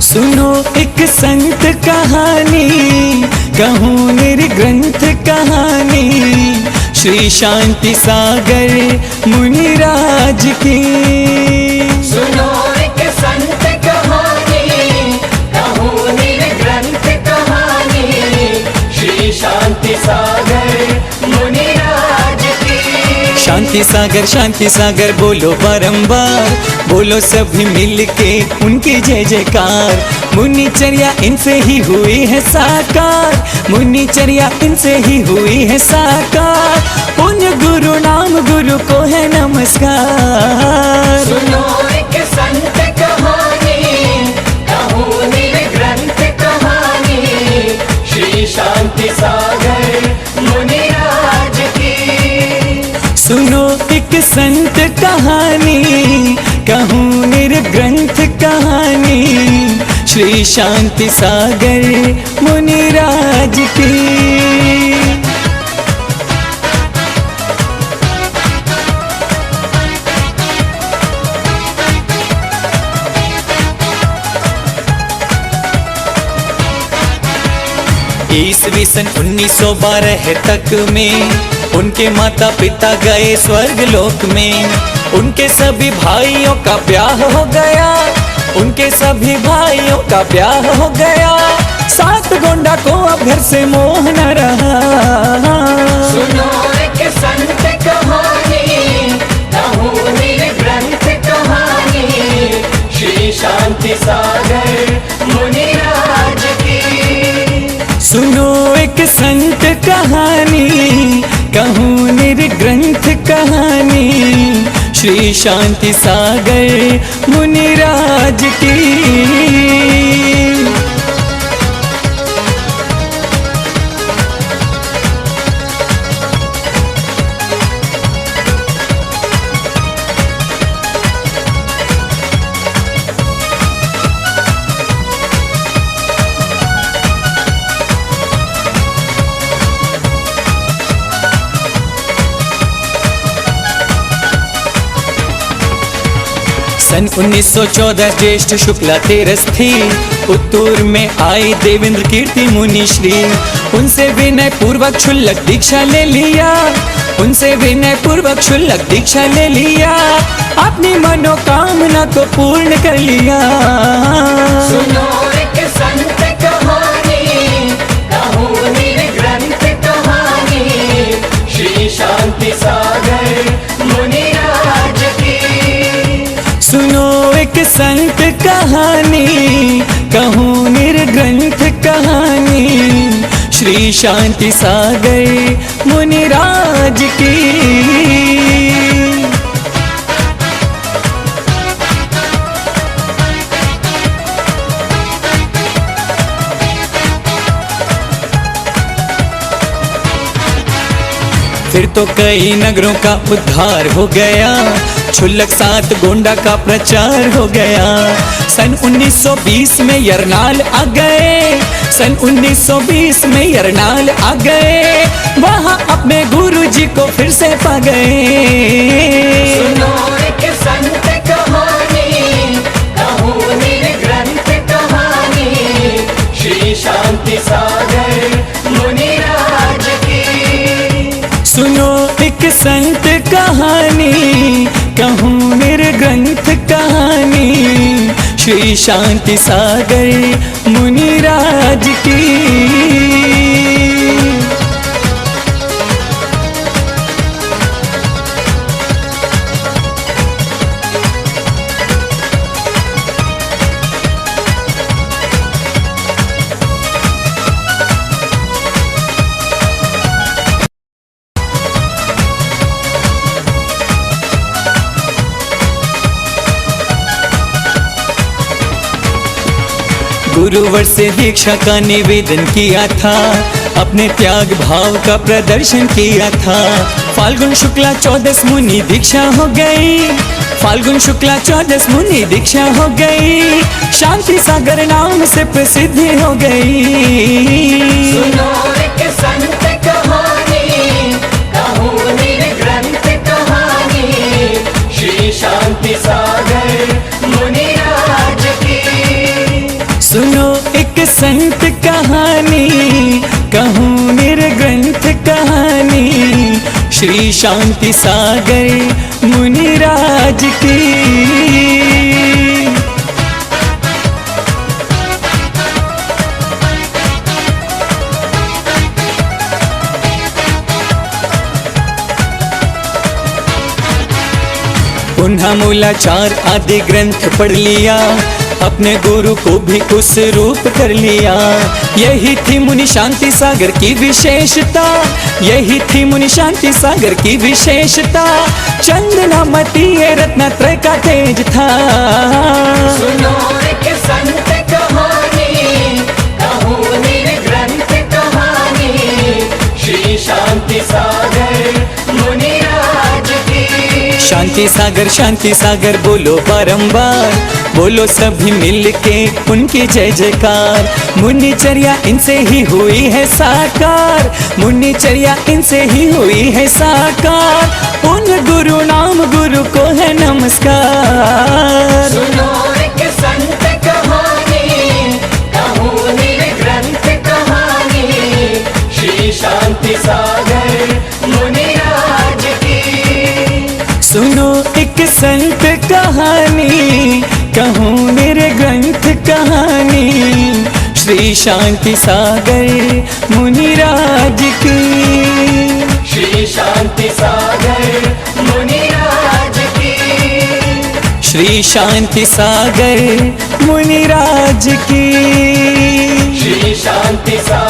सुनो एक संत कहानी, कहूँ निर्ग्रंथ कहानी, श्री शांति सागर मुनिराज की। सुनो एक संत कहानी, कहूँ निर्ग्रंथ कहानी, श्री शांति सागर मुनिराज की। शांति सागर बोलो बारंबार, बोलो सभी मिलके उनकी जय जयकार। मुनिचर्या इनसे ही हुई है साकार, मुनिचर्या इनसे ही हुई है साकार। उन गुरु नाम गुरु को है नमस्कार। सुनो एक संत कहानी, कहूँ निर्ग्रंथ कहानी, श्री शांति सागर मुनिराज की। सुनो एक संत कहानी, कहूँ निर्ग्रंथ कहानी, श्री शांति सागर मुनिराज की। ईस्वी सन 1912 तक में उनके माता पिता गए स्वर्ग लोक में। उनके सभी भाइयों का ब्याह हो गया, उनके सभी भाइयों का ब्याह हो गया। 7 गोंडा को अब घर से मोह न रहा। सुनो एक संत कहानी, कहूँ निर्ग्रंथ कहानी, श्री शांति सागर मुनिराज की। सुनो एक संत कहानी, कहूँ निर्ग्रंथ कहानी, श्री शांति सागर मुनिराज की। सन 1914 ज्येष्ठ शुक्ला तेरस थी, उत्तूर में आई देवेंद्र कीर्ति मुनि श्री। उनसे विनय पूर्वक क्षुल्लक दीक्षा ले लिया, उनसे विनय पूर्वक क्षुल्लक दीक्षा ले लिया। अपनी मनोकामना को पूर्ण कर लिया। सुनो एक संत कहानी, कहूँ निर्ग्रंथ कहानी, श्री शांति सागर मुनिराज की। सुनो एक संत कहानी, कहूँ निर्ग्रंथ कहानी, श्री शांति सागर मुनिराज की। फिर तो कई नगरों का उद्धार हो गया, क्षुल्लक 7 गोंडा का प्रचार हो गया। सन 1920 में यरनाल आ गए, सन 1920 में यरनाल आ गए। वहाँ अपने गुरु जी को फिर से पा गए। सुनो एक संत कहानी, कहूँ निर्ग्रंथ कहानी, श्री शांति सागर मुनिराज की। सुनो एक संत कहानी, कहूँ निर्ग्रंथ कहानी, श्री शांति सागर मुनिराज की। गुरुवर से दीक्षा का निवेदन किया था, अपने त्याग भाव का प्रदर्शन किया था। फाल्गुन शुक्ला 14 मुनि दीक्षा हो गई, फाल्गुन शुक्ला 14 मुनि दीक्षा हो गई, शांति सागर नाम से प्रसिद्ध हो गई। सुनो एक संत कहानी, कहूँ निर्ग्रंथ कहानी, श्री शांति सागर मुनिराज की। सुनो एक संत कहानी, कहूँ निर्ग्रंथ कहानी, श्री शांति सागर मुनिराज की। पुनः मूलाचार आदि ग्रंथ पढ़ लिया, अपने गुरु को भी उस रूप कर लिया। यही थी मुनि शांति सागर की विशेषता, यही थी मुनि शांति सागर की विशेषता। चंदना मती ये रत्नत्रय का तेज था। सुनो एक संत कहानी, कहूँ निर्ग्रंथ कहानी, श्री शांति सागर मुनिराज की। शांति सागर बोलो बारंबार, बोलो सभी मिल के उनकी जय जयकार। मुनिचर्या इनसे ही हुई है साकार, मुनिचर्या इनसे ही हुई है साकार। उन गुरु नाम गुरु को है नमस्कार। सुनो एक संत कहानी, कहूँ निर्ग्रंथ कहानी, श्री शांति सागर मुनिराज की। सुनो एक संत कहानी, कहूँ मेरे ग्रंथ कहानी, श्री शांति सागर मुनिराज की। श्री शांति सागर मुनिराज की। श्री शांति सागर मुनिराज की। श्री शांति सागर